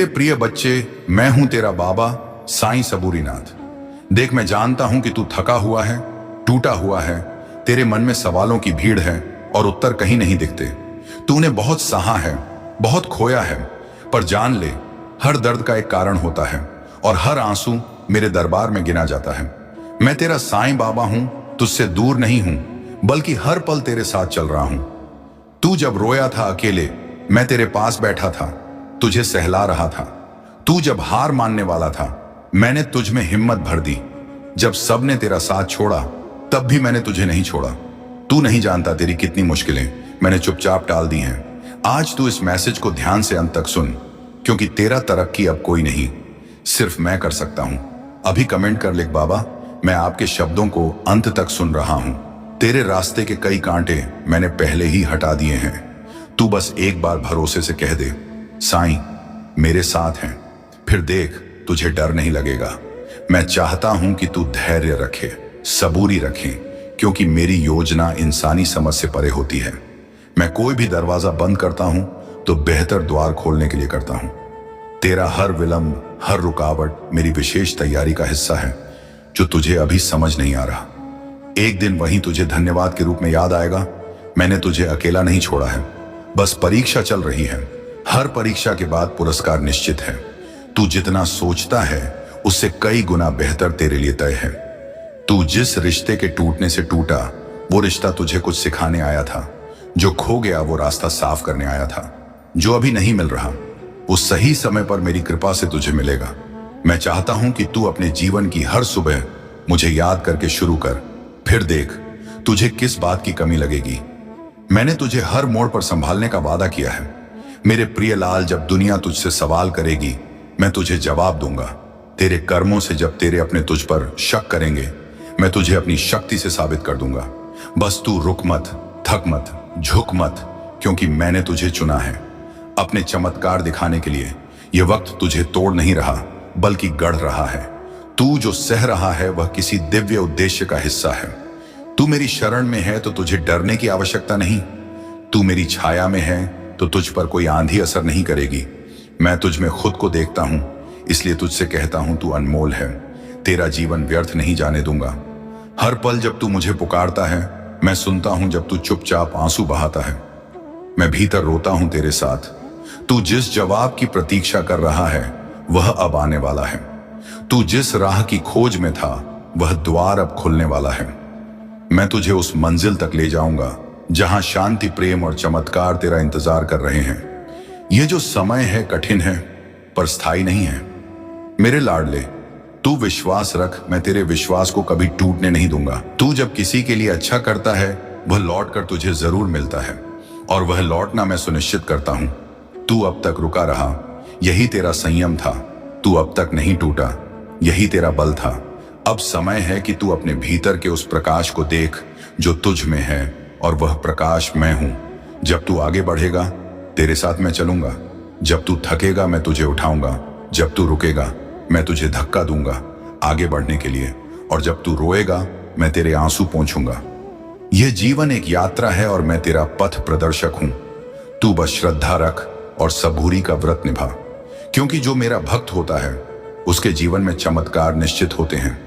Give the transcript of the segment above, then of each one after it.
मेरे प्रिय बच्चे, मैं हूं तेरा बाबा साईं सबूरीनाथ। देख, मैं जानता हूं कि तू थका हुआ है, टूटा हुआ है, तेरे मन में सवालों की भीड़ है और उत्तर कहीं नहीं दिखते। तूने बहुत सहा है, बहुत खोया है, पर जान ले, हर दर्द का एक कारण होता है और हर आंसू मेरे दरबार में गिना जाता है। मैं तेरा साईं बाबा हूं, तुझसे दूर नहीं हूं, बल्कि हर पल तेरे साथ चल रहा हूं। तू जब रोया था अकेले, मैं तेरे पास बैठा था, तुझे सहला रहा था। तू जब हार मानने वाला था, मैंने तुझ में हिम्मत भर दी। जब सबने तेरा साथ छोड़ा, तब भी मैंने तुझे नहीं छोड़ा। तू नहीं जानता तेरी कितनी मुश्किलें मैंने चुपचाप टाल दी हैं। आज तू इस मैसेज को ध्यान से अंत तक सुन, क्योंकि तेरा तरक्की अब कोई नहीं, सिर्फ मैं कर सकता हूं। अभी कमेंट कर लिख, बाबा मैं आपके शब्दों को अंत तक सुन रहा हूं। तेरे रास्ते के कई कांटे मैंने पहले ही हटा दिए हैं। तू बस एक बार भरोसे से कह दे, साईं मेरे साथ हैं, फिर देख तुझे डर नहीं लगेगा। मैं चाहता हूं कि तू धैर्य रखे, सबूरी रखे, क्योंकि मेरी योजना इंसानी समझ से परे होती है। मैं कोई भी दरवाजा बंद करता हूं तो बेहतर द्वार खोलने के लिए करता हूं। तेरा हर विलंब, हर रुकावट मेरी विशेष तैयारी का हिस्सा है, जो तुझे अभी समझ नहीं आ रहा। एक दिन वहीं तुझे धन्यवाद के रूप में याद आएगा, मैंने तुझे अकेला नहीं छोड़ा है। बस परीक्षा चल रही है, हर परीक्षा के बाद पुरस्कार निश्चित है। तू जितना सोचता है उससे कई गुना बेहतर तेरे लिए तय है। तू जिस रिश्ते के टूटने से टूटा, वो रिश्ता तुझे कुछ सिखाने आया था। जो खो गया वो रास्ता साफ करने आया था। जो अभी नहीं मिल रहा, वो सही समय पर मेरी कृपा से तुझे मिलेगा। मैं चाहता हूं कि तू अपने जीवन की हर सुबह मुझे याद करके शुरू कर, फिर देख तुझे किस बात की कमी लगेगी। मैंने तुझे हर मोड़ पर संभालने का वादा किया है। मेरे प्रिय लाल, जब दुनिया तुझसे सवाल करेगी, मैं तुझे जवाब दूंगा। तेरे कर्मों से जब तेरे अपने तुझ पर शक करेंगे, मैं तुझे अपनी शक्ति से साबित कर दूंगा। बस तू रुक मत, थक मत, झुक मत, क्योंकि मैंने तुझे चुना है अपने चमत्कार दिखाने के लिए। यह वक्त तुझे तोड़ नहीं रहा, बल्कि गढ़ रहा है। तू जो सह रहा है वह किसी दिव्य उद्देश्य का हिस्सा है। तू मेरी शरण में है तो तुझे डरने की आवश्यकता नहीं। तू मेरी छाया में है तो तुझ पर कोई आंधी असर नहीं करेगी। मैं तुझ में खुद को देखता हूं, इसलिए तुझसे कहता हूं तू अनमोल है। तेरा जीवन व्यर्थ नहीं जाने दूंगा। हर पल जब तू मुझे पुकारता है, मैं सुनता हूं जब तू चुपचाप आंसू बहाता है। मैं भीतर रोता हूं तेरे साथ। तू जिस जवाब की प्रतीक्षा कर रहा है वह अब आने वाला है। तू जिस राह की खोज में था, वह द्वार अब खुलने वाला है। मैं तुझे उस मंजिल तक ले जाऊंगा जहां शांति, प्रेम और चमत्कार तेरा इंतजार कर रहे हैं। यह जो समय है कठिन है, पर स्थायी नहीं है। मेरे लाडले, तू विश्वास रख, मैं तेरे विश्वास को कभी टूटने नहीं दूंगा। तू जब किसी के लिए अच्छा करता है, वह लौट कर तुझे जरूर मिलता है, और वह लौटना मैं सुनिश्चित करता हूं। तू अब तक रुका रहा, यही तेरा संयम था। तू अब तक नहीं टूटा, यही तेरा बल था। अब समय है कि तू अपने भीतर के उस प्रकाश को देख जो तुझ में है, और वह प्रकाश मैं हूं। जब तू आगे बढ़ेगा, तेरे साथ मैं चलूंगा। जब तू थकेगा, मैं तुझे उठाऊंगा। जब तू रुकेगा, मैं तुझे धक्का दूंगा आगे बढ़ने के लिए। और जब तू रोएगा, मैं तेरे आंसू पोंछूंगा। यह जीवन एक यात्रा है और मैं तेरा पथ प्रदर्शक हूं। तू बस श्रद्धा रख और सबूरी का व्रत निभा, क्योंकि जो मेरा भक्त होता है उसके जीवन में चमत्कार निश्चित होते हैं।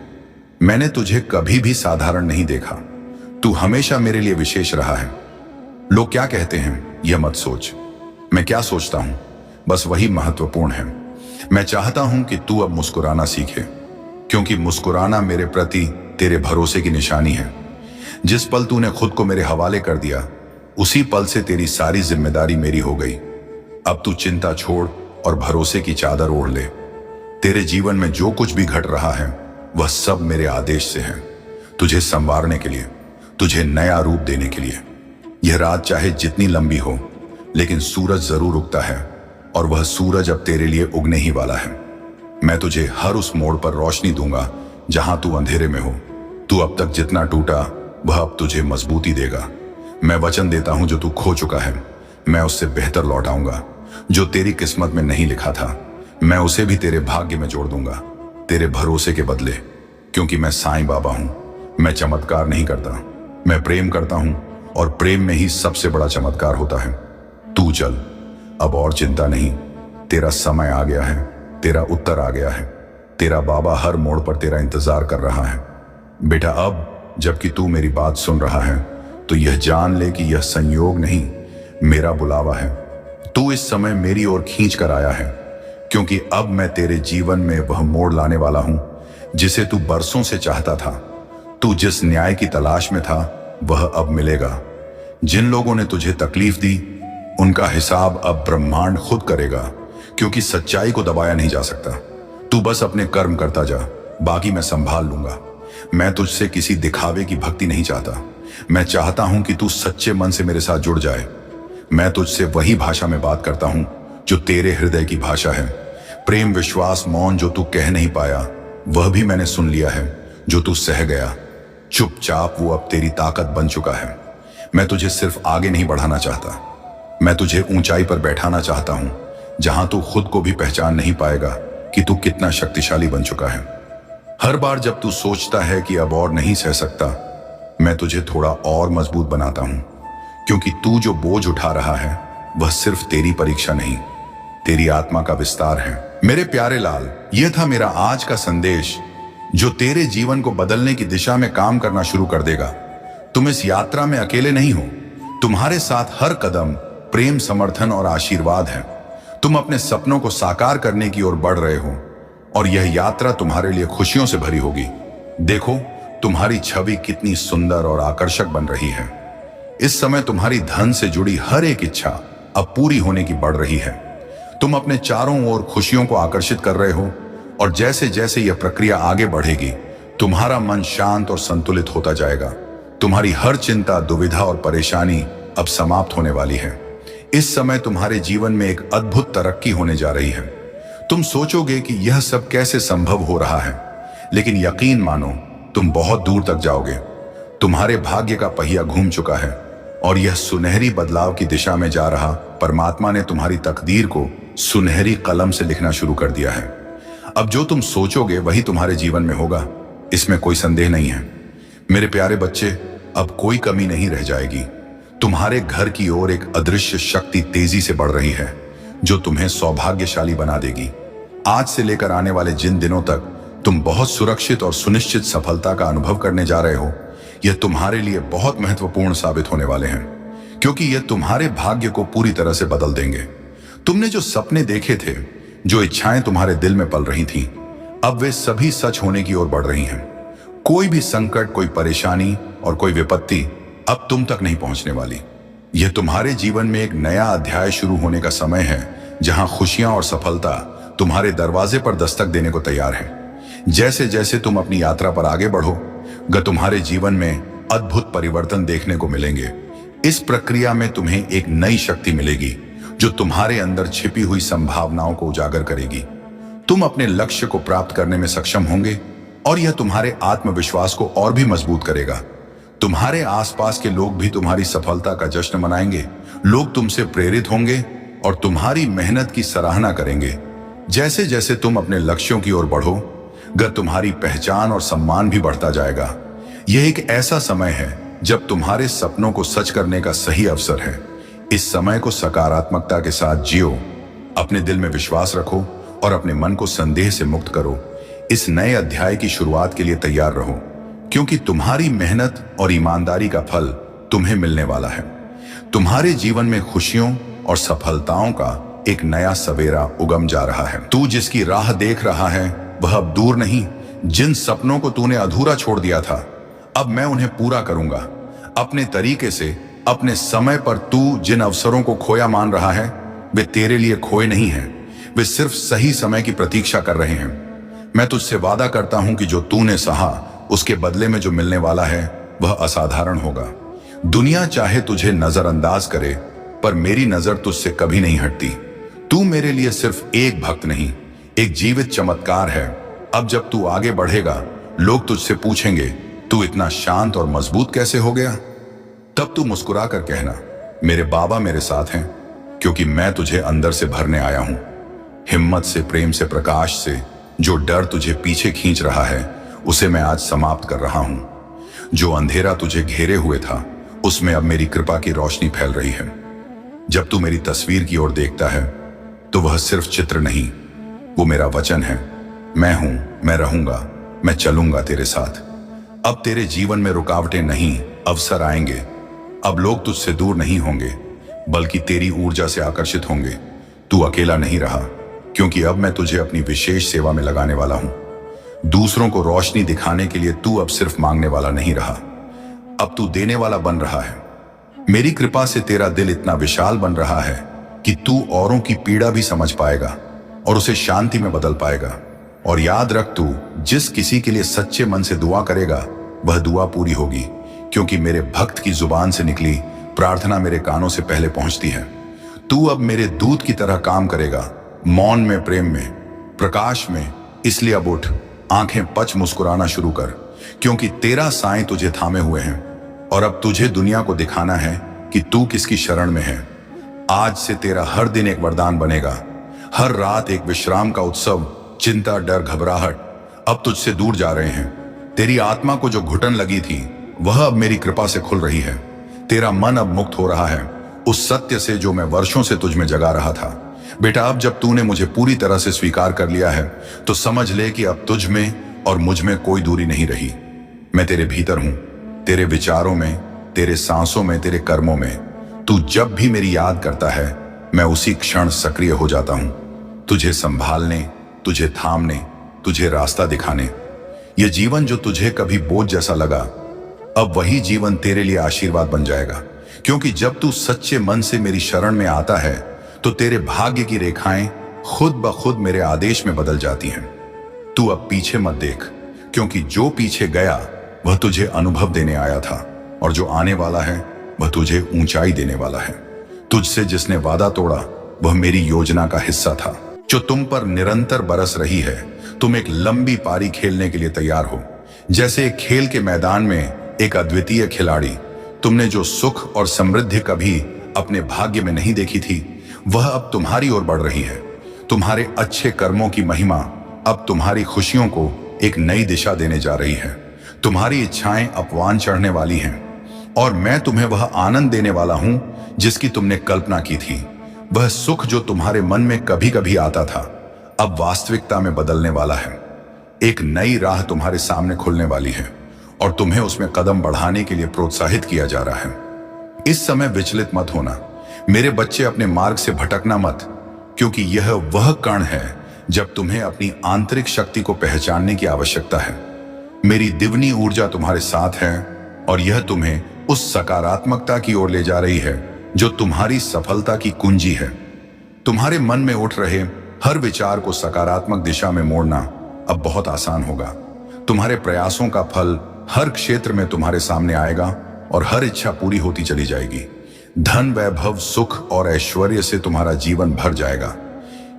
मैंने तुझे कभी भी साधारण नहीं देखा। तू हमेशा मेरे लिए विशेष रहा है। लोग क्या कहते हैं यह मत सोच, मैं क्या सोचता हूं बस वही महत्वपूर्ण है। मैं चाहता हूं कि तू अब मुस्कुराना सीखे, क्योंकि मुस्कुराना मेरे प्रति तेरे भरोसे की निशानी है। जिस पल तूने खुद को मेरे हवाले कर दिया, उसी पल से तेरी सारी जिम्मेदारी मेरी हो गई। अब तू चिंता छोड़ और भरोसे की चादर ओढ़ ले। तेरे जीवन में जो कुछ भी घट रहा है वह सब मेरे आदेश से है, तुझे संवारने के लिए, तुझे नया रूप देने के लिए। यह रात चाहे जितनी लंबी हो, लेकिन सूरज जरूर उगता है, और वह सूरज अब तेरे लिए उगने ही वाला है। मैं तुझे हर उस मोड़ पर रोशनी दूंगा जहां तू अंधेरे में हो। तू अब तक जितना टूटा, वह अब तुझे मजबूती देगा। मैं वचन देता हूं, जो तू खो चुका है मैं उससे बेहतर लौटाऊंगा। जो तेरी किस्मत में नहीं लिखा था, मैं उसे भी तेरे भाग्य में जोड़ दूंगा, तेरे भरोसे के बदले। क्योंकि मैं साईं बाबा हूं। मैं चमत्कार नहीं करता, मैं प्रेम करता हूं, और प्रेम में ही सबसे बड़ा चमत्कार होता है। तू चल, अब और चिंता नहीं, तेरा समय आ गया है, तेरा उत्तर आ गया है। तेरा बाबा हर मोड़ पर तेरा इंतजार कर रहा है। बेटा, अब जबकि तू मेरी बात सुन रहा है तो यह जान ले कि यह संयोग नहीं, मेरा बुलावा है। तू इस समय मेरी ओर खींच कर आया है, क्योंकि अब मैं तेरे जीवन में वह मोड़ लाने वाला हूं जिसे तू बरसों से चाहता था। तू जिस न्याय की तलाश में था वह अब मिलेगा। जिन लोगों ने तुझे तकलीफ दी उनका हिसाब अब ब्रह्मांड खुद करेगा, क्योंकि सच्चाई को दबाया नहीं जा सकता। तू बस अपने कर्म करता जा, बाकी मैं संभाल लूंगा। मैं तुझसे किसी दिखावे की भक्ति नहीं चाहता। मैं चाहता हूं कि तू सच्चे मन से मेरे साथ जुड़ जाए। मैं तुझसे वही भाषा में बात करता हूं जो तेरे हृदय की भाषा है। प्रेम, विश्वास, मौन जो तू कह नहीं पाया वह भी मैंने सुन लिया है। जो तू सह गया चुपचाप वो अब तेरी ताकत बन चुका है। मैं तुझे सिर्फ आगे नहीं बढ़ाना चाहता, मैं तुझे ऊंचाई पर बैठाना चाहता हूं, जहां तू खुद को भी पहचान नहीं पाएगा कि तू कितना शक्तिशाली बन चुका है। हर बार जब तू सोचता है कि अब और नहीं सह सकता, मैं तुझे थोड़ा और मजबूत बनाता हूं, क्योंकि तू जो बोझ उठा रहा है वह सिर्फ तेरी परीक्षा नहीं, तेरी आत्मा का विस्तार है। मेरे प्यारे लाल, यह था मेरा आज का संदेश जो तेरे जीवन को बदलने की दिशा में काम करना शुरू कर देगा। तुम इस यात्रा में अकेले नहीं हो, तुम्हारे साथ हर कदम प्रेम, समर्थन और आशीर्वाद है। तुम अपने सपनों को साकार करने की ओर बढ़ रहे हो और यह यात्रा तुम्हारे लिए खुशियों से भरी होगी। देखो, तुम्हारी छवि कितनी सुंदर और आकर्षक बन रही है। इस समय तुम्हारी धन से जुड़ी हर एक इच्छा अब पूरी होने की बढ़ रही है। तुम अपने चारों ओर खुशियों को आकर्षित कर रहे हो और जैसे जैसे यह प्रक्रिया आगे बढ़ेगी, तुम्हारा मन शांत और संतुलित होता जाएगा। तुम्हारी हर चिंता, दुविधा और परेशानी अब समाप्त होने वाली है। इस समय तुम्हारे जीवन में एक अद्भुत तरक्की होने जा रही है। तुम सोचोगे कि यह सब कैसे संभव हो रहा है, लेकिन यकीन मानो, तुम बहुत दूर तक जाओगे। तुम्हारे भाग्य का पहिया घूम चुका है और यह सुनहरी बदलाव की दिशा में जा रहा। परमात्मा ने तुम्हारी तकदीर को सुनहरी कलम से लिखना शुरू कर दिया है। अब जो तुम सोचोगे वही तुम्हारे जीवन में होगा, इसमें कोई संदेह नहीं है। मेरे प्यारे बच्चे, अब कोई कमी नहीं रह जाएगी। तुम्हारे घर की ओर एक अदृश्य शक्ति तेजी से बढ़ रही है जो तुम्हें सौभाग्यशाली बना देगी। आज से लेकर आने वाले जिन दिनों तक तुम बहुत सुरक्षित और सुनिश्चित सफलता का अनुभव करने जा रहे हो, यह तुम्हारे लिए बहुत महत्वपूर्ण साबित होने वाले हैं, क्योंकि यह तुम्हारे भाग्य को पूरी तरह से बदल देंगे। तुमने जो सपने देखे थे, जो इच्छाएं तुम्हारे दिल में पल रही थीं, अब वे सभी सच होने की ओर बढ़ रही हैं। कोई भी संकट, कोई परेशानी और कोई विपत्ति अब तुम तक नहीं पहुंचने वाली। यह तुम्हारे जीवन में एक नया अध्याय शुरू होने का समय है, जहां खुशियां और सफलता तुम्हारे दरवाजे पर दस्तक देने को तैयार है। जैसे जैसे तुम अपनी यात्रा पर आगे बढ़ोगे, तुम्हारे जीवन में अद्भुत परिवर्तन देखने को मिलेंगे। इस प्रक्रिया में तुम्हें एक नई शक्ति मिलेगी जो तुम्हारे अंदर छिपी हुई संभावनाओं को उजागर करेगी। तुम अपने लक्ष्य को प्राप्त करने में सक्षम होंगे और यह तुम्हारे आत्मविश्वास को और भी मजबूत करेगा। तुम्हारे आसपास के लोग भी तुम्हारी सफलता का जश्न मनाएंगे। लोग तुमसे प्रेरित होंगे और तुम्हारी मेहनत की सराहना करेंगे। जैसे जैसे तुम अपने लक्ष्यों की ओर बढ़ोगे, तुम्हारी पहचान और सम्मान भी बढ़ता जाएगा। यह एक ऐसा समय है जब तुम्हारे सपनों को सच करने का सही अवसर है। इस समय को सकारात्मकता के साथ जियो, अपने दिल में विश्वास रखो और अपने मन को संदेह से मुक्त करो। इस नए अध्याय की शुरुआत के लिए तैयार रहो, क्योंकि तुम्हारी मेहनत और ईमानदारी का फल तुम्हें मिलने वाला है। तुम्हारे जीवन में खुशियों और सफलताओं का एक नया सवेरा उगम जा रहा है। तू जिसकी राह देख रहा है वह अब दूर नहीं। जिन सपनों को तूने अधूरा छोड़ दिया था, अब मैं उन्हें पूरा करूंगा अपने तरीके से, अपने समय पर। तू जिन अवसरों को खोया मान रहा है, वे तेरे लिए खोए नहीं हैं, वे सिर्फ सही समय की प्रतीक्षा कर रहे हैं। मैं तुझसे वादा करता हूं कि जो तूने सहा, उसके बदले में जो मिलने वाला है वह असाधारण होगा। दुनिया चाहे तुझे नजरअंदाज करे, पर मेरी नजर तुझसे कभी नहीं हटती। तू मेरे लिए सिर्फ एक भक्त नहीं, एक जीवित चमत्कार है। अब जब तू आगे बढ़ेगा, लोग तुझसे पूछेंगे, तू इतना शांत और मजबूत कैसे हो गया? तब तू मुस्कुरा कर कहना, मेरे बाबा मेरे साथ हैं, क्योंकि मैं तुझे अंदर से भरने आया हूं। हिम्मत से, प्रेम से, प्रकाश से। जो डर तुझे पीछे खींच रहा है, उसे मैं आज समाप्त कर रहा हूं। जो अंधेरा तुझे घेरे हुए था, उसमें अब मेरी कृपा की रोशनी फैल रही है। जब तू मेरी तस्वीर की ओर देखता है, तो वह सिर्फ चित्र नहीं, वो मेरा वचन है। मैं हूं, मैं रहूंगा, मैं चलूंगा तेरे साथ। अब तेरे जीवन में रुकावटें नहीं, अवसर आएंगे। अब लोग तुझसे दूर नहीं होंगे, बल्कि तेरी ऊर्जा से आकर्षित होंगे। तू अकेला नहीं रहा, क्योंकि अब मैं तुझे अपनी विशेष सेवा में लगाने वाला हूं। दूसरों को रोशनी दिखाने के लिए तू अब सिर्फ मांगने वाला नहीं रहा, अब तू देने वाला बन रहा है। मेरी कृपा से तेरा दिल इतना विशाल बन रहा है कि तू औरों की पीड़ा भी समझ पाएगा और उसे शांति में बदल पाएगा। और याद रख, तू जिस किसी के लिए सच्चे मन से दुआ करेगा, वह दुआ पूरी होगी, क्योंकि मेरे भक्त की जुबान से निकली प्रार्थना मेरे कानों से पहले पहुंचती है। तू अब मेरे दूत की तरह काम करेगा, मौन में, प्रेम में, प्रकाश में। इसलिए अब उठ, आंखें पच मुस्कुराना शुरू कर, क्योंकि तेरा साईं तुझे थामे हुए हैं। और अब तुझे दुनिया को दिखाना है कि तू किसकी शरण में है। आज से तेरा हर दिन एक वरदान बनेगा, हर रात एक विश्राम का उत्सव। चिंता, डर, घबराहट अब तुझसे दूर जा रहे हैं। तेरी आत्मा को जो घुटन लगी थी, वह अब मेरी कृपा से खुल रही है। तेरा मन अब मुक्त हो रहा है उस सत्य से जो मैं वर्षों से तुझ में जगा रहा था। बेटा, अब जब तूने मुझे पूरी तरह से स्वीकार कर लिया है, तो समझ ले कि अब तुझ में और मुझ में कोई दूरी नहीं रही। मैं तेरे भीतर हूं, तेरे विचारों में, तेरे सांसों में, तेरे कर्मों में। तू जब भी मेरी याद करता है, मैं उसी क्षण सक्रिय हो जाता हूं, तुझे संभालने, तुझे थामने, तुझे रास्ता दिखाने। यह जीवन जो तुझे कभी बोझ जैसा लगा, अब वही जीवन तेरे लिए आशीर्वाद बन जाएगा। क्योंकि जब तू सच्चे मन से मेरी शरण में आता है, तो तेरे भाग्य की रेखाएं खुद ब खुद मेरे आदेश में बदल जाती हैं। तू अब पीछे मत देख, क्योंकि जो पीछे गया वह तुझे अनुभव देने आया था, और जो आने वाला है वह तुझे ऊंचाई देने वाला है। तुझसे जिसने वादा तोड़ा, वह मेरी योजना का हिस्सा था, जो तुम पर निरंतर बरस रही है। तुम एक लंबी पारी खेलने के लिए तैयार हो, जैसे एक खेल के मैदान में एक अद्वितीय खिलाड़ी। तुमने जो सुख और समृद्धि कभी अपने भाग्य में नहीं देखी थी, वह अब तुम्हारी ओर बढ़ रही है। तुम्हारे अच्छे कर्मों की महिमा अब तुम्हारी खुशियों को एक नई दिशा देने जा रही है। तुम्हारी इच्छाएं अपवान चढ़ने वाली हैं, और मैं तुम्हें वह आनंद देने वाला हूं जिसकी तुमने कल्पना की थी। वह सुख जो तुम्हारे मन में कभी कभी आता था, अब वास्तविकता में बदलने वाला है। एक नई राह तुम्हारे सामने खुलने वाली है, और तुम्हें उसमें कदम बढ़ाने के लिए प्रोत्साहित किया जा रहा है। इस समय विचलित मत होना मेरे बच्चे, अपने मार्ग से भटकना मत, क्योंकि यह वह कण है जब तुम्हें अपनी आंतरिक शक्ति को पहचानने की आवश्यकता है। मेरी दिव्नी ऊर्जा तुम्हारे साथ है, और यह तुम्हें उस सकारात्मकता की ओर ले जा रही है जो तुम्हारी सफलता की कुंजी है। तुम्हारे मन में उठ रहे हर विचार को सकारात्मक दिशा में मोड़ना अब बहुत आसान होगा। तुम्हारे प्रयासों का फल हर क्षेत्र में तुम्हारे सामने आएगा, और हर इच्छा पूरी होती चली जाएगी। धन, वैभव, सुख और ऐश्वर्य से तुम्हारा जीवन भर जाएगा।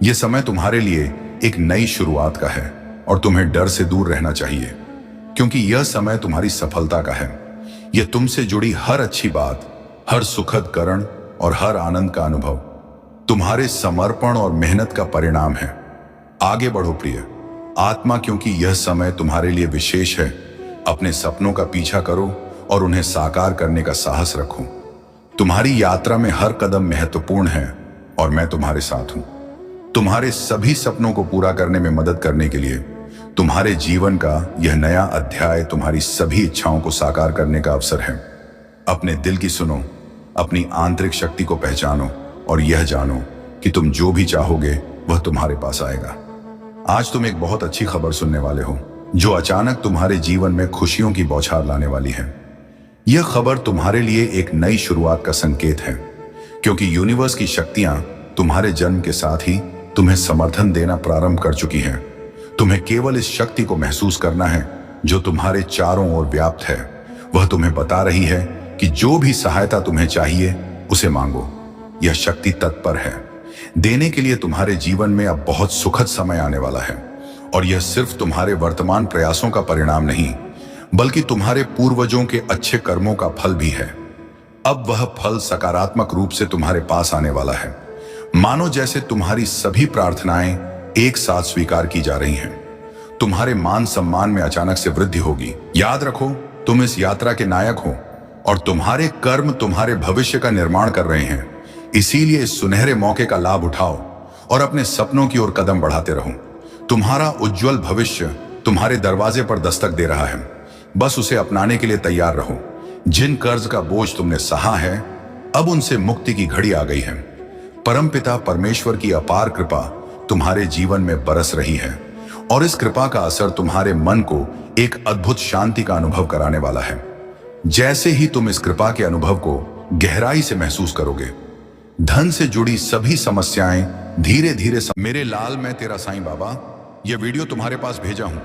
यह समय तुम्हारे लिए एक नई शुरुआत का है, और तुम्हें डर से दूर रहना चाहिए, क्योंकि यह समय तुम्हारी सफलता का है। यह तुमसे जुड़ी हर अच्छी बात, हर सुखद करण और हर आनंद का अनुभव तुम्हारे समर्पण और मेहनत का परिणाम है। आगे बढ़ो प्रिय आत्मा, क्योंकि यह समय तुम्हारे लिए विशेष है। अपने सपनों का पीछा करो और उन्हें साकार करने का साहस रखो। तुम्हारी यात्रा में हर कदम महत्वपूर्ण है, और मैं तुम्हारे साथ हूं। तुम्हारे सभी सपनों को पूरा करने में मदद करने के लिए तुम्हारे जीवन का यह नया अध्याय तुम्हारी सभी इच्छाओं को साकार करने का अवसर है। अपने दिल की सुनो, अपनी आंतरिक शक्ति को पहचानो, और यह जानो कि तुम जो भी चाहोगे वह तुम्हारे पास आएगा। आज तुम एक बहुत अच्छी खबर सुनने वाले हो, जो अचानक तुम्हारे जीवन में खुशियों की बौछार लाने वाली है। यह खबर तुम्हारे लिए एक नई शुरुआत का संकेत है, क्योंकि यूनिवर्स की शक्तियां तुम्हारे जन्म के साथ ही तुम्हें समर्थन देना प्रारंभ कर चुकी हैं। तुम्हें केवल इस शक्ति को महसूस करना है जो तुम्हारे चारों ओर व्याप्त है। वह तुम्हें बता रही है कि जो भी सहायता तुम्हें चाहिए उसे मांगो। यह शक्ति तत्पर है देने के लिए। तुम्हारे जीवन में अब बहुत सुखद समय आने वाला है, और यह सिर्फ तुम्हारे वर्तमान प्रयासों का परिणाम नहीं, बल्कि तुम्हारे पूर्वजों के अच्छे कर्मों का फल भी है। अब वह फल सकारात्मक रूप से तुम्हारे पास आने वाला है, मानो जैसे तुम्हारी सभी प्रार्थनाएं एक साथ स्वीकार की जा रही हैं। तुम्हारे मान सम्मान में अचानक से वृद्धि होगी। याद रखो, तुम इस यात्रा के नायक हो, और तुम्हारे कर्म तुम्हारे भविष्य का निर्माण कर रहे हैं। इसीलिए इस सुनहरे मौके का लाभ उठाओ और अपने सपनों की ओर कदम बढ़ाते रहो। तुम्हारा उज्जवल भविष्य तुम्हारे दरवाजे पर दस्तक दे रहा है, बस उसे अपनाने के लिए तैयार रहो। जिन कर्ज का बोझ तुमने सहा है, अब उनसे मुक्ति की घड़ी आ गई है। परमपिता परमेश्वर की अपार कृपा तुम्हारे जीवन में बरस रही है और इस कृपा का असर तुम्हारे मन को एक अद्भुत शांति का अनुभव कराने वाला है। जैसे ही तुम इस कृपा के अनुभव को गहराई से महसूस करोगे, धन से जुड़ी सभी समस्याएं धीरे धीरे मेरे लाल, मैं तेरा साईं बाबा यह वीडियो तुम्हारे पास भेजा हूं।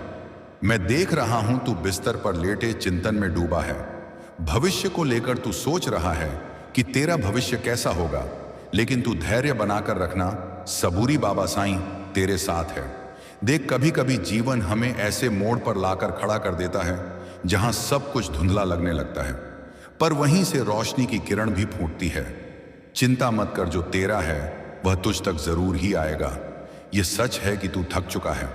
मैं देख रहा हूं तू बिस्तर पर लेटे चिंतन में डूबा है। भविष्य को लेकर तू सोच रहा है कि तेरा भविष्य कैसा होगा, लेकिन तू धैर्य बनाकर रखना, सबूरी बाबा साईं तेरे साथ है। देख, कभी कभी जीवन हमें ऐसे मोड़ पर लाकर खड़ा कर देता है जहां सब कुछ धुंधला लगने लगता है, पर वहीं से रोशनी की किरण भी फूटती है। चिंता मत कर, जो तेरा है वह तुझ तक जरूर ही आएगा। यह सच है कि तू थक चुका है,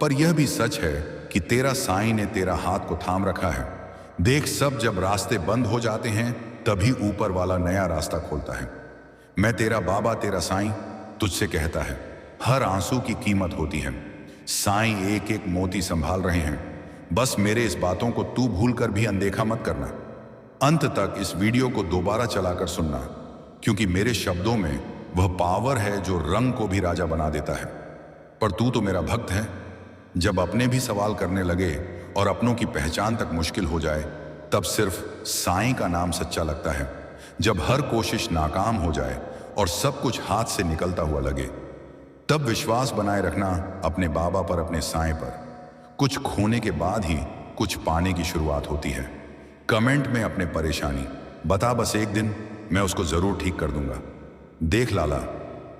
पर यह भी सच है कि तेरा साईं ने तेरा हाथ को थाम रखा है। देख, सब जब रास्ते बंद हो जाते हैं तभी ऊपर वाला नया रास्ता खोलता है। मैं तेरा बाबा तेरा साईं तुझसे कहता है, हर आंसू की कीमत होती है। साईं एक एक मोती संभाल रहे हैं, बस मेरे इस बातों को तू भूलकर भी अनदेखा मत करना। अंत तक इस वीडियो को दोबारा चलाकर सुनना, क्योंकि मेरे शब्दों में वह पावर है जो रंग को भी राजा बना देता है। पर तू तो मेरा भक्त है। जब अपने भी सवाल करने लगे और अपनों की पहचान तक मुश्किल हो जाए, तब सिर्फ साईं का नाम सच्चा लगता है। जब हर कोशिश नाकाम हो जाए और सब कुछ हाथ से निकलता हुआ लगे, तब विश्वास बनाए रखना अपने बाबा पर, अपने साईं पर। कुछ खोने के बाद ही कुछ पाने की शुरुआत होती है। कमेंट में अपने परेशानी बता, बस एक दिन मैं उसको जरूर ठीक कर दूंगा। देख लाला,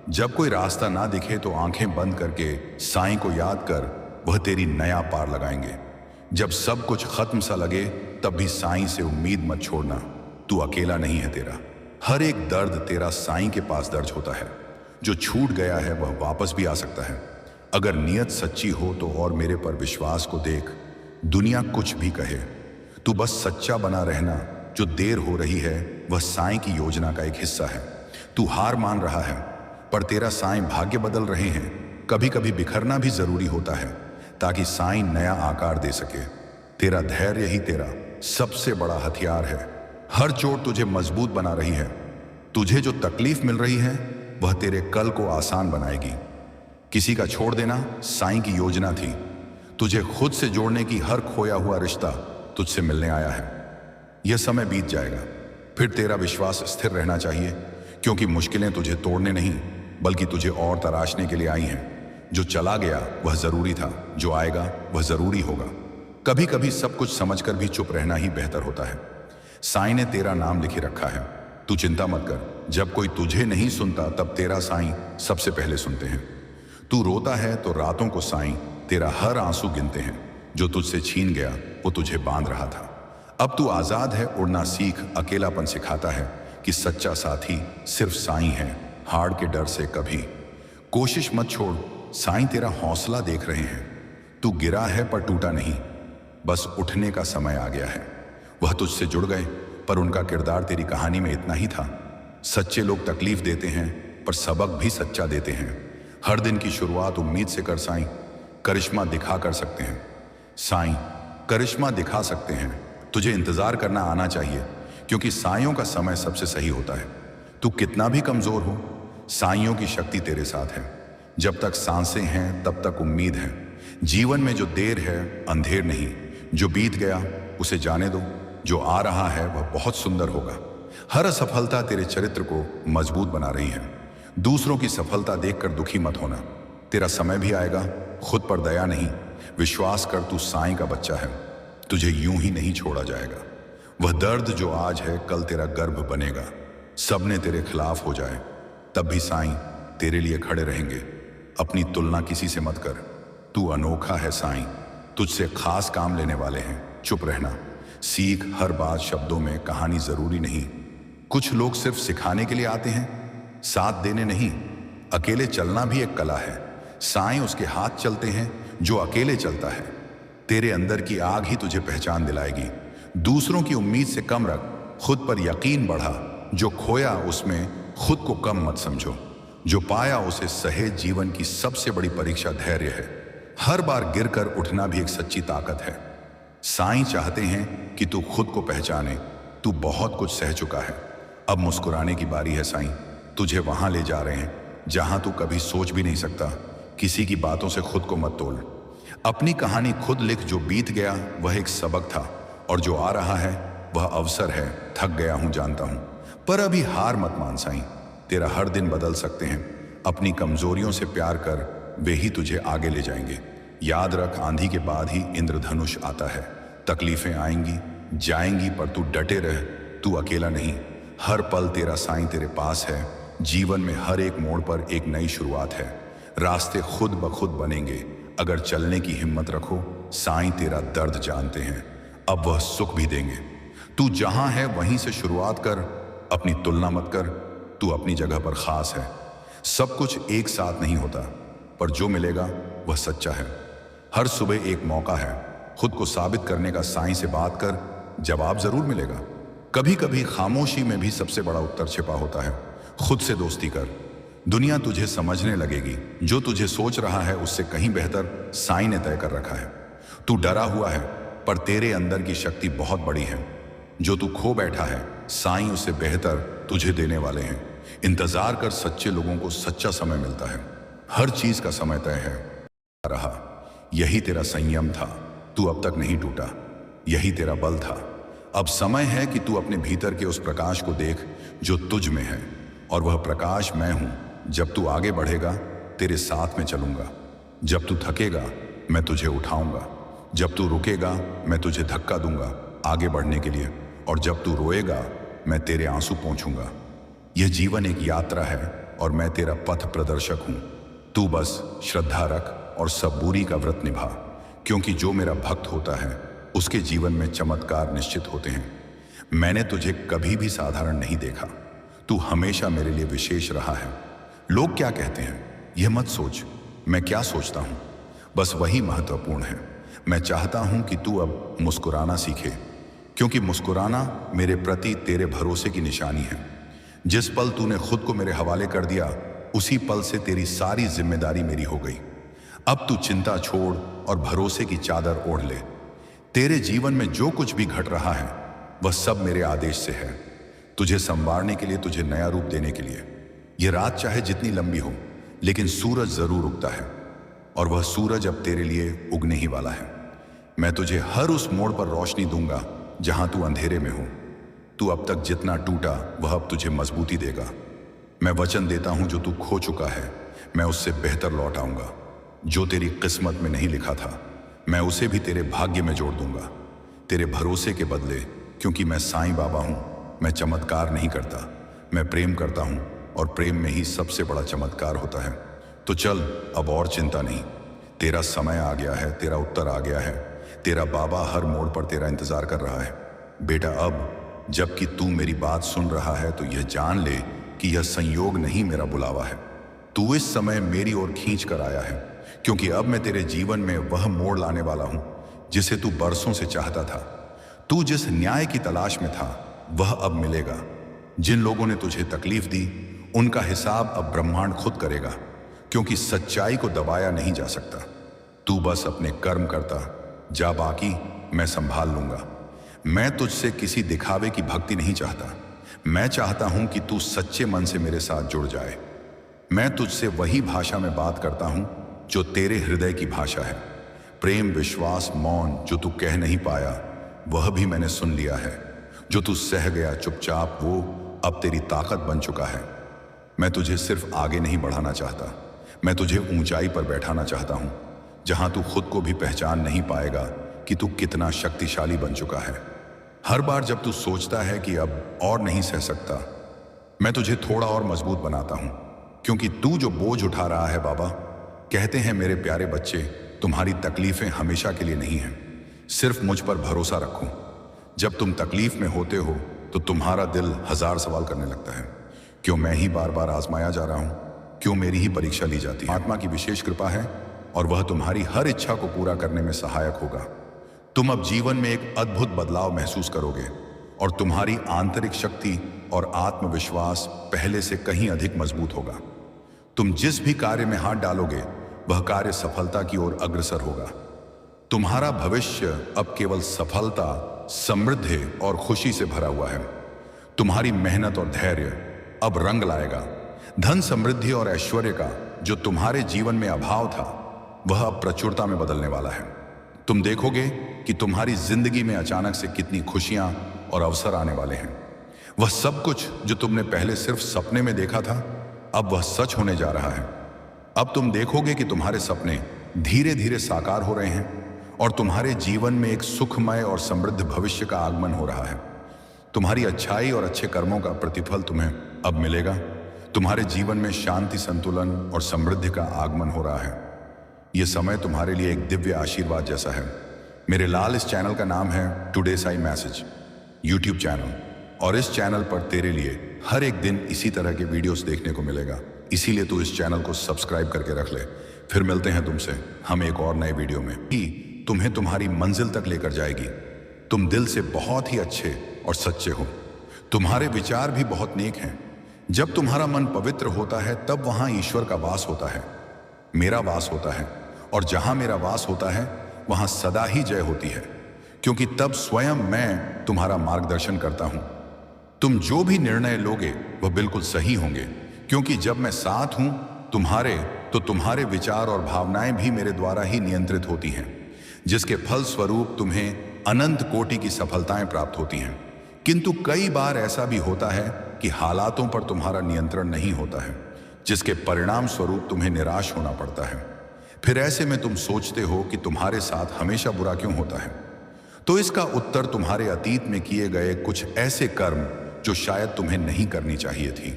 जब कोई रास्ता ना दिखे तो आंखें बंद करके साईं को याद कर, वह तेरी नया पार लगाएंगे। जब सब कुछ खत्म सा लगे तब भी साईं से उम्मीद मत छोड़ना, तू अकेला नहीं है। तेरा हर एक दर्द तेरा साईं के पास दर्ज होता है। जो छूट गया है वह वापस भी आ सकता है, अगर नीयत सच्ची हो तो। और मेरे पर विश्वास को देख, दुनिया कुछ भी कहे, तू बस सच्चा बना रहना। जो देर हो रही है वह साईं की योजना का एक हिस्सा है। तू हार मान रहा है, पर तेरा साईं भाग्य बदल रहे हैं। कभी कभी बिखरना भी जरूरी होता है ताकि साईं नया आकार दे सके। तेरा धैर्य ही तेरा सबसे बड़ा हथियार है। हर चोट तुझे मजबूत बना रही है। तुझे जो तकलीफ मिल रही है वह तेरे कल को आसान बनाएगी। किसी का छोड़ देना साईं की योजना थी। तुझे खुद से जोड़ने की हर खोया हुआ रिश्ता तुझसे मिलने आया है। यह समय बीत जाएगा, फिर तेरा विश्वास स्थिर रहना चाहिए, क्योंकि मुश्किलें तुझे तोड़ने नहीं बल्कि तुझे और तराशने के लिए आई हैं। जो चला गया वह जरूरी था, जो आएगा वह जरूरी होगा। कभी कभी सब कुछ समझकर भी चुप रहना ही बेहतर होता है। साईं ने तेरा नाम लिखे रखा है, तू चिंता मत कर। जब कोई तुझे नहीं सुनता तब तेरा साईं सबसे पहले सुनते हैं। तू रोता है तो रातों को साईं तेरा हर आंसू गिनते हैं। जो तुझसे छीन गया वो तुझे बांध रहा था। अब तू आजाद है, उड़ना सीख। अकेलापन सिखाता है कि सच्चा साथी सिर्फ साईं है। हार के डर से कभी कोशिश मत छोड़, साईं तेरा हौसला देख रहे हैं। तू गिरा है पर टूटा नहीं, बस उठने का समय आ गया है। वह तुझसे जुड़ गए, पर उनका किरदार तेरी कहानी में इतना ही था। सच्चे लोग तकलीफ देते हैं पर सबक भी सच्चा देते हैं। हर दिन की शुरुआत उम्मीद से कर, साईं करिश्मा दिखा कर सकते हैं। साईं करिश्मा दिखा सकते हैं। तुझे इंतजार करना आना चाहिए, क्योंकि साइयों का समय सबसे सही होता है। तू कितना भी कमजोर हो, साइयों की शक्ति तेरे साथ है। जब तक सांसें हैं तब तक उम्मीद है। जीवन में जो देर है अंधेर नहीं। जो बीत गया उसे जाने दो, जो आ रहा है वह बहुत सुंदर होगा। हर असफलता तेरे चरित्र को मजबूत बना रही है। दूसरों की सफलता देखकर दुखी मत होना, तेरा समय भी आएगा। खुद पर दया नहीं, विश्वास कर, तू साईं का बच्चा है। तुझे यूं ही नहीं छोड़ा जाएगा। वह दर्द जो आज है कल तेरा गर्भ बनेगा। सबने तेरे खिलाफ हो जाए तब भी साईं तेरे लिए खड़े रहेंगे। अपनी तुलना किसी से मत कर, तू अनोखा है। साईं तुझसे खास काम लेने वाले हैं। चुप रहना सीख। हर बात शब्दों में कहानी जरूरी नहीं। कुछ लोग सिर्फ सिखाने के लिए आते हैं, साथ देने नहीं। अकेले चलना भी एक कला है। साईं उसके हाथ चलते हैं जो अकेले चलता है। तेरे अंदर की आग ही तुझे पहचान दिलाएगी। दूसरों की उम्मीद से कम रख, खुद पर यकीन बढ़ा। जो खोया उसमें खुद को कम मत समझो। जो पाया उसे सहेज जीवन की सबसे बड़ी परीक्षा धैर्य है। हर बार गिरकर उठना भी एक सच्ची ताकत है। साईं चाहते हैं कि तू खुद को पहचाने। तू बहुत कुछ सह चुका है, अब मुस्कुराने की बारी है साईं। तुझे वहां ले जा रहे हैं जहां तू कभी सोच भी नहीं सकता। किसी की बातों से खुद को मत तोल। अपनी कहानी खुद लिख। जो बीत गया वह एक सबक था, और जो आ रहा है वह अवसर है। थक गया हूं जानता हूं, पर अभी हार मत मान साईं। तेरा हर दिन बदल सकते हैं। अपनी कमजोरियों से प्यार कर, वे ही तुझे आगे ले जाएंगे। याद रख, आंधी के बाद ही इंद्रधनुष आता है। तकलीफें आएंगी जाएंगी, पर तू डटे रह। तू अकेला नहीं, हर पल तेरा साईं तेरे पास है। जीवन में हर एक मोड़ पर एक नई शुरुआत है। रास्ते खुद ब खुद बनेंगे अगर चलने की हिम्मत रखो। साईं तेरा दर्द जानते हैं, अब वह सुख भी देंगे। तू जहां है वहीं से शुरुआत कर, अपनी तुलना मत कर। तू अपनी जगह पर खास है। सब कुछ एक साथ नहीं होता, पर जो मिलेगा वह सच्चा है। हर सुबह एक मौका है खुद को साबित करने का। साईं से बात कर, जवाब जरूर मिलेगा। कभी कभी खामोशी में भी सबसे बड़ा उत्तर छिपा होता है। खुद से दोस्ती कर, दुनिया तुझे समझने लगेगी। जो तुझे सोच रहा है उससे कहीं बेहतर साईं ने तय कर रखा है। तू डरा हुआ है, पर तेरे अंदर की शक्ति बहुत बड़ी है। जो तू खो बैठा है, साईं उससे बेहतर तुझे देने वाले हैं। इंतजार कर, सच्चे लोगों को सच्चा समय मिलता है। हर चीज का समय तय है। रहा, यही तेरा संयम था। तू अब तक नहीं टूटा, यही तेरा बल था। अब समय है कि तू अपने भीतर के उस प्रकाश को देख जो तुझ में है, और वह प्रकाश मैं हूं। जब तू आगे बढ़ेगा, तेरे साथ में चलूंगा। जब तू थकेगा, मैं तुझे उठाऊंगा। जब तू रुकेगा, मैं तुझे धक्का दूंगा आगे बढ़ने के लिए। और जब तू रोएगा, मैं तेरे आंसू पोंछूंगा। यह जीवन एक यात्रा है, और मैं तेरा पथ प्रदर्शक हूं। तू बस श्रद्धा रख और सबूरी का व्रत निभा, क्योंकि जो मेरा भक्त होता है उसके जीवन में चमत्कार निश्चित होते हैं। मैंने तुझे कभी भी साधारण नहीं देखा। तू हमेशा मेरे लिए विशेष रहा है। लोग क्या कहते हैं यह मत सोच, मैं क्या सोचता हूं बस वही महत्वपूर्ण है। मैं चाहता हूं कि तू अब मुस्कुराना सीखे, क्योंकि मुस्कुराना मेरे प्रति तेरे भरोसे की निशानी है। जिस पल तूने खुद को मेरे हवाले कर दिया, उसी पल से तेरी सारी जिम्मेदारी मेरी हो गई। अब तू चिंता छोड़ और भरोसे की चादर ओढ़ ले। तेरे जीवन में जो कुछ भी घट रहा है वह सब मेरे आदेश से है। तुझे संवारने के लिए, तुझे नया रूप देने के लिए। यह रात चाहे जितनी लंबी हो, लेकिन सूरज जरूर उगता है, और वह सूरज अब तेरे लिए उगने ही वाला है। मैं तुझे हर उस मोड़ पर रोशनी दूंगा जहां तू अंधेरे में हो। तू अब तक जितना टूटा वह अब तुझे मजबूती देगा। मैं वचन देता हूं, जो तू खो चुका है मैं उससे बेहतर लौट आऊंगा। जो तेरी किस्मत में नहीं लिखा था, मैं उसे भी तेरे भाग्य में जोड़ दूंगा, तेरे भरोसे के बदले। क्योंकि मैं साईं बाबा हूं। मैं चमत्कार नहीं करता, मैं प्रेम करता हूं, और प्रेम में ही सबसे बड़ा चमत्कार होता है। तो चल, अब और चिंता नहीं। तेरा समय आ गया है, तेरा उत्तर आ गया है। तेरा बाबा हर मोड़ पर तेरा इंतजार कर रहा है। बेटा, अब जबकि तू मेरी बात सुन रहा है, तो यह जान ले कि यह संयोग नहीं, मेरा बुलावा है। तू इस समय मेरी ओर खींच कर आया है, क्योंकि अब मैं तेरे जीवन में वह मोड़ लाने वाला हूं जिसे तू बरसों से चाहता था। तू जिस न्याय की तलाश में था वह अब मिलेगा। जिन लोगों ने तुझे तकलीफ दी, उनका हिसाब अब ब्रह्मांड खुद करेगा, क्योंकि सच्चाई को दबाया नहीं जा सकता। तू बस अपने कर्म करता जा, बाकी मैं संभाल लूंगा। मैं तुझसे किसी दिखावे की भक्ति नहीं चाहता। मैं चाहता हूं कि तू सच्चे मन से मेरे साथ जुड़ जाए। मैं तुझसे वही भाषा में बात करता हूं जो तेरे हृदय की भाषा है। प्रेम, विश्वास, मौन, जो तू कह नहीं पाया वह भी मैंने सुन लिया है। जो तू सह गया चुपचाप, वो अब तेरी ताकत बन चुका है। मैं तुझे सिर्फ आगे नहीं बढ़ाना चाहता, मैं तुझे ऊंचाई पर बैठाना चाहता हूं, जहां तू खुद को भी पहचान नहीं पाएगा कि तू कितना शक्तिशाली बन चुका है। हर बार जब तू सोचता है कि अब और नहीं सह सकता, मैं तुझे थोड़ा और मजबूत बनाता हूं, क्योंकि तू जो बोझ उठा रहा है, बाबा कहते हैं मेरे प्यारे बच्चे, तुम्हारी तकलीफें हमेशा के लिए नहीं हैं। सिर्फ मुझ पर भरोसा रखो। जब तुम तकलीफ में होते हो तो तुम्हारा दिल हजार सवाल करने लगता है। क्यों मैं ही बार बार आजमाया जा रहा हूं? क्यों मेरी ही परीक्षा ली जाती है? आत्मा की विशेष कृपा है, और वह तुम्हारी हर इच्छा को पूरा करने में सहायक होगा। तुम अब जीवन में एक अद्भुत बदलाव महसूस करोगे, और तुम्हारी आंतरिक शक्ति और आत्मविश्वास पहले से कहीं अधिक मजबूत होगा। तुम जिस भी कार्य में हाथ डालोगे वह कार्य सफलता की ओर अग्रसर होगा। तुम्हारा भविष्य अब केवल सफलता, समृद्धि और खुशी से भरा हुआ है। तुम्हारी मेहनत और धैर्य अब रंग लाएगा। धन, समृद्धि और ऐश्वर्य का जो तुम्हारे जीवन में अभाव था वह अब प्रचुरता में बदलने वाला है। तुम देखोगे कि तुम्हारी जिंदगी में अचानक से कितनी खुशियां और अवसर आने वाले हैं। वह सब कुछ जो तुमने पहले सिर्फ सपने में देखा था अब वह सच होने जा रहा है। अब तुम देखोगे कि तुम्हारे सपने धीरे धीरे साकार हो रहे हैं और तुम्हारे जीवन में एक सुखमय और समृद्ध भविष्य का आगमन हो रहा है। तुम्हारी अच्छाई और अच्छे कर्मों का प्रतिफल तुम्हें अब मिलेगा। तुम्हारे जीवन में शांति, संतुलन और समृद्धि का आगमन हो रहा है। यह समय तुम्हारे लिए एक दिव्य आशीर्वाद जैसा है। मेरे लाल, इस चैनल का नाम है today Sai message YouTube channel, और इस चैनल पर तेरे लिए हर एक दिन इसी तरह के वीडियोस देखने को मिलेगा। इसीलिए तू इस चैनल को सब्सक्राइब करके रख ले। फिर मिलते हैं तुमसे हम एक और नए वीडियो में कि तुम्हें तुम्हारी मंजिल तक लेकर जाएगी। तुम दिल से बहुत ही अच्छे और सच्चे हो। तुम्हारे विचार भी बहुत नेक हैं। जब तुम्हारा मन पवित्र होता है तब वहां ईश्वर का वास होता है, मेरा वास होता है, और जहां मेरा वास होता है वहां सदा ही जय होती है, क्योंकि तब स्वयं मैं तुम्हारा मार्गदर्शन करता हूं। तुम जो भी निर्णय लोगे वह बिल्कुल सही होंगे, क्योंकि जब मैं साथ हूं तुम्हारे, तो तुम्हारे विचार और भावनाएं भी मेरे द्वारा ही नियंत्रित होती हैं, जिसके फल स्वरूप तुम्हें अनंत कोटि की सफलताएं प्राप्त होती हैं। किंतु कई बार ऐसा भी होता है कि हालातों पर तुम्हारा नियंत्रण नहीं होता है, जिसके परिणाम स्वरूप तुम्हें निराश होना पड़ता है। फिर ऐसे में तुम सोचते हो कि तुम्हारे साथ हमेशा बुरा क्यों होता है। तो इसका उत्तर तुम्हारे अतीत में किए गए कुछ ऐसे कर्म जो शायद तुम्हें नहीं करनी चाहिए थी।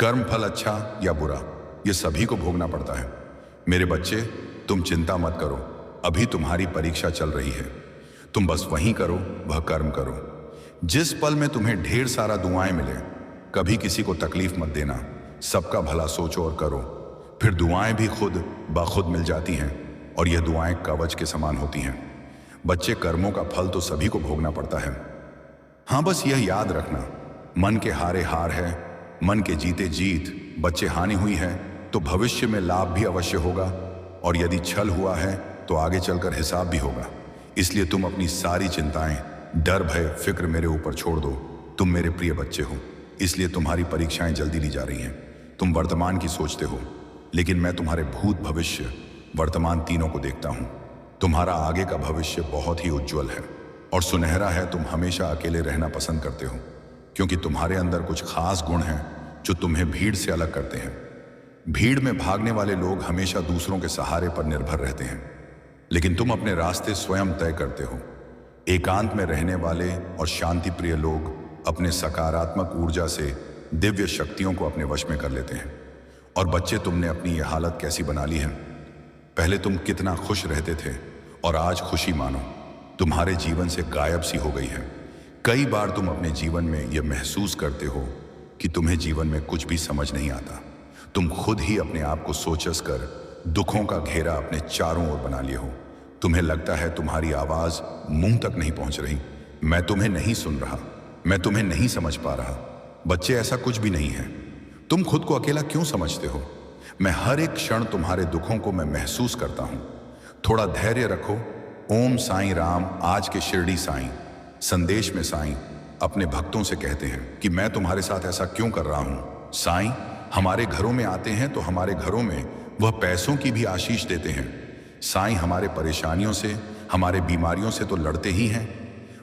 कर्म फल अच्छा या बुरा, यह सभी को भोगना पड़ता है। मेरे बच्चे, तुम चिंता मत करो, अभी तुम्हारी परीक्षा चल रही है। तुम बस वही करो, वह कर्म करो। जिस पल में तुम्हें ढेर सारा दुआएं मिले, कभी किसी को तकलीफ मत देना। सबका भला सोचो और करो। फिर दुआएं भी खुद ब खुद मिल जाती हैं, और यह दुआएं कवच के समान होती हैं। बच्चे, कर्मों का फल तो सभी को भोगना पड़ता है। हाँ, बस यह याद रखना, मन के हारे हार है, मन के जीते जीत। बच्चे, हानि हुई है तो भविष्य में लाभ भी अवश्य होगा, और यदि छल हुआ है तो आगे चलकर हिसाब भी होगा। इसलिए तुम अपनी सारी चिंताएं, डर, भय, फिक्र मेरे ऊपर छोड़ दो। तुम मेरे प्रिय बच्चे हो, इसलिए तुम्हारी परीक्षाएं जल्दी ली जा रही हैं। तुम वर्तमान की सोचते हो, लेकिन मैं तुम्हारे भूत, भविष्य, वर्तमान तीनों को देखता हूं। तुम्हारा आगे का भविष्य बहुत ही उज्जवल है और सुनहरा है। तुम हमेशा अकेले रहना पसंद करते हो, क्योंकि तुम्हारे अंदर कुछ खास गुण हैं जो तुम्हें भीड़ से अलग करते हैं। भीड़ में भागने वाले लोग हमेशा दूसरों के सहारे पर निर्भर रहते हैं, लेकिन तुम अपने रास्ते स्वयं तय करते हो। एकांत में रहने वाले और शांति प्रिय लोग अपने सकारात्मक ऊर्जा से दिव्य शक्तियों को अपने वश में कर लेते हैं। और बच्चे, तुमने अपनी यह हालत कैसी बना ली है। पहले तुम कितना खुश रहते थे, और आज खुशी मानो तुम्हारे जीवन से गायब सी हो गई है। कई बार तुम अपने जीवन में यह महसूस करते हो कि तुम्हें जीवन में कुछ भी समझ नहीं आता। तुम खुद ही अपने आप को सोचस कर दुखों का घेरा अपने चारों ओर बना लिए हो। तुम्हें लगता है तुम्हारी आवाज मुंह तक नहीं पहुंच रही। मैं तुम्हें नहीं सुन रहा, मैं तुम्हें नहीं समझ पा रहा। बच्चे, ऐसा कुछ भी नहीं है। तुम खुद को अकेला क्यों समझते हो। मैं हर एक क्षण तुम्हारे दुखों को मैं महसूस करता हूं। थोड़ा धैर्य रखो। ओम साईं राम। आज के शिरडी साईं संदेश में साईं अपने भक्तों से कहते हैं कि मैं तुम्हारे साथ ऐसा क्यों कर रहा हूं। साईं हमारे घरों में आते हैं तो हमारे घरों में वह पैसों की भी आशीष देते हैं। साईं हमारे परेशानियों से, हमारे बीमारियों से तो लड़ते ही हैं,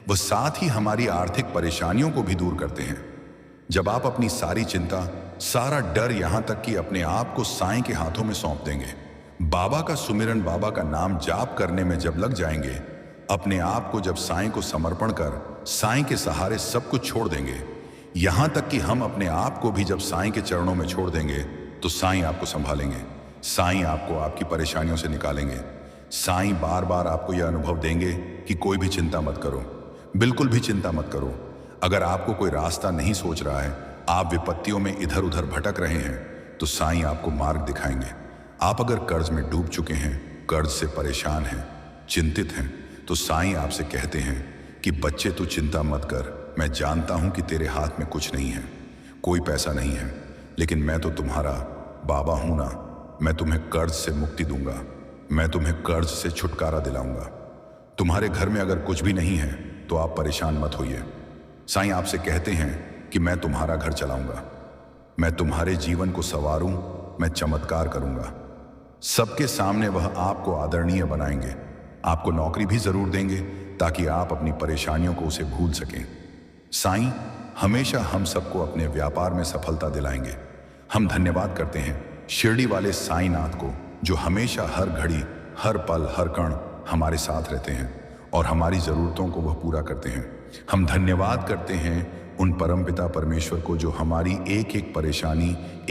वह साथ ही हमारी आर्थिक परेशानियों को भी दूर करते हैं। जब आप अपनी सारी चिंता, सारा डर, यहां तक कि अपने आप को साईं के हाथों में सौंप देंगे, बाबा का सुमिरन, बाबा का नाम जाप करने में जब लग जाएंगे, अपने आप को जब साईं को समर्पण कर साईं के सहारे सब कुछ छोड़ देंगे, यहां तक कि हम अपने आप को भी जब साईं के चरणों में छोड़ देंगे, तो साईं आपको संभालेंगे। साईं आपको आपकी परेशानियों से निकालेंगे। साईं बार बार आपको यह अनुभव देंगे कि कोई भी चिंता मत करो, बिल्कुल भी चिंता मत करो। अगर आपको कोई रास्ता नहीं सोच रहा है, आप विपत्तियों में इधर उधर भटक रहे हैं, तो साईं आपको मार्ग दिखाएंगे। आप अगर कर्ज में डूब चुके हैं, कर्ज से परेशान हैं, चिंतित हैं, तो साईं आपसे कहते हैं कि बच्चे, तू चिंता मत कर। मैं जानता हूं कि तेरे हाथ में कुछ नहीं है, कोई पैसा नहीं है, लेकिन मैं तो तुम्हारा बाबा हूं ना, मैं तुम्हें कर्ज से मुक्ति दूंगा, मैं तुम्हें कर्ज से छुटकारा दिलाऊंगा। तुम्हारे घर में अगर कुछ भी नहीं है तो आप परेशान मत होइए। साईं आपसे कहते हैं कि मैं तुम्हारा घर चलाऊंगा, मैं तुम्हारे जीवन को संवारूं, मैं चमत्कार करूंगा। सबके सामने वह आपको आदरणीय बनाएंगे, आपको नौकरी भी जरूर देंगे ताकि आप अपनी परेशानियों को उसे भूल सकें। साईं हमेशा हम सबको अपने व्यापार में सफलता दिलाएंगे। हम धन्यवाद करते हैं शिरडी वाले साईंनाथ को, जो हमेशा हर घड़ी, हर पल, हर कण हमारे साथ रहते हैं और हमारी जरूरतों को वह पूरा करते हैं। हम धन्यवाद करते हैं उन परमपिता परमेश्वर को, जो हमारी एक एक परेशानी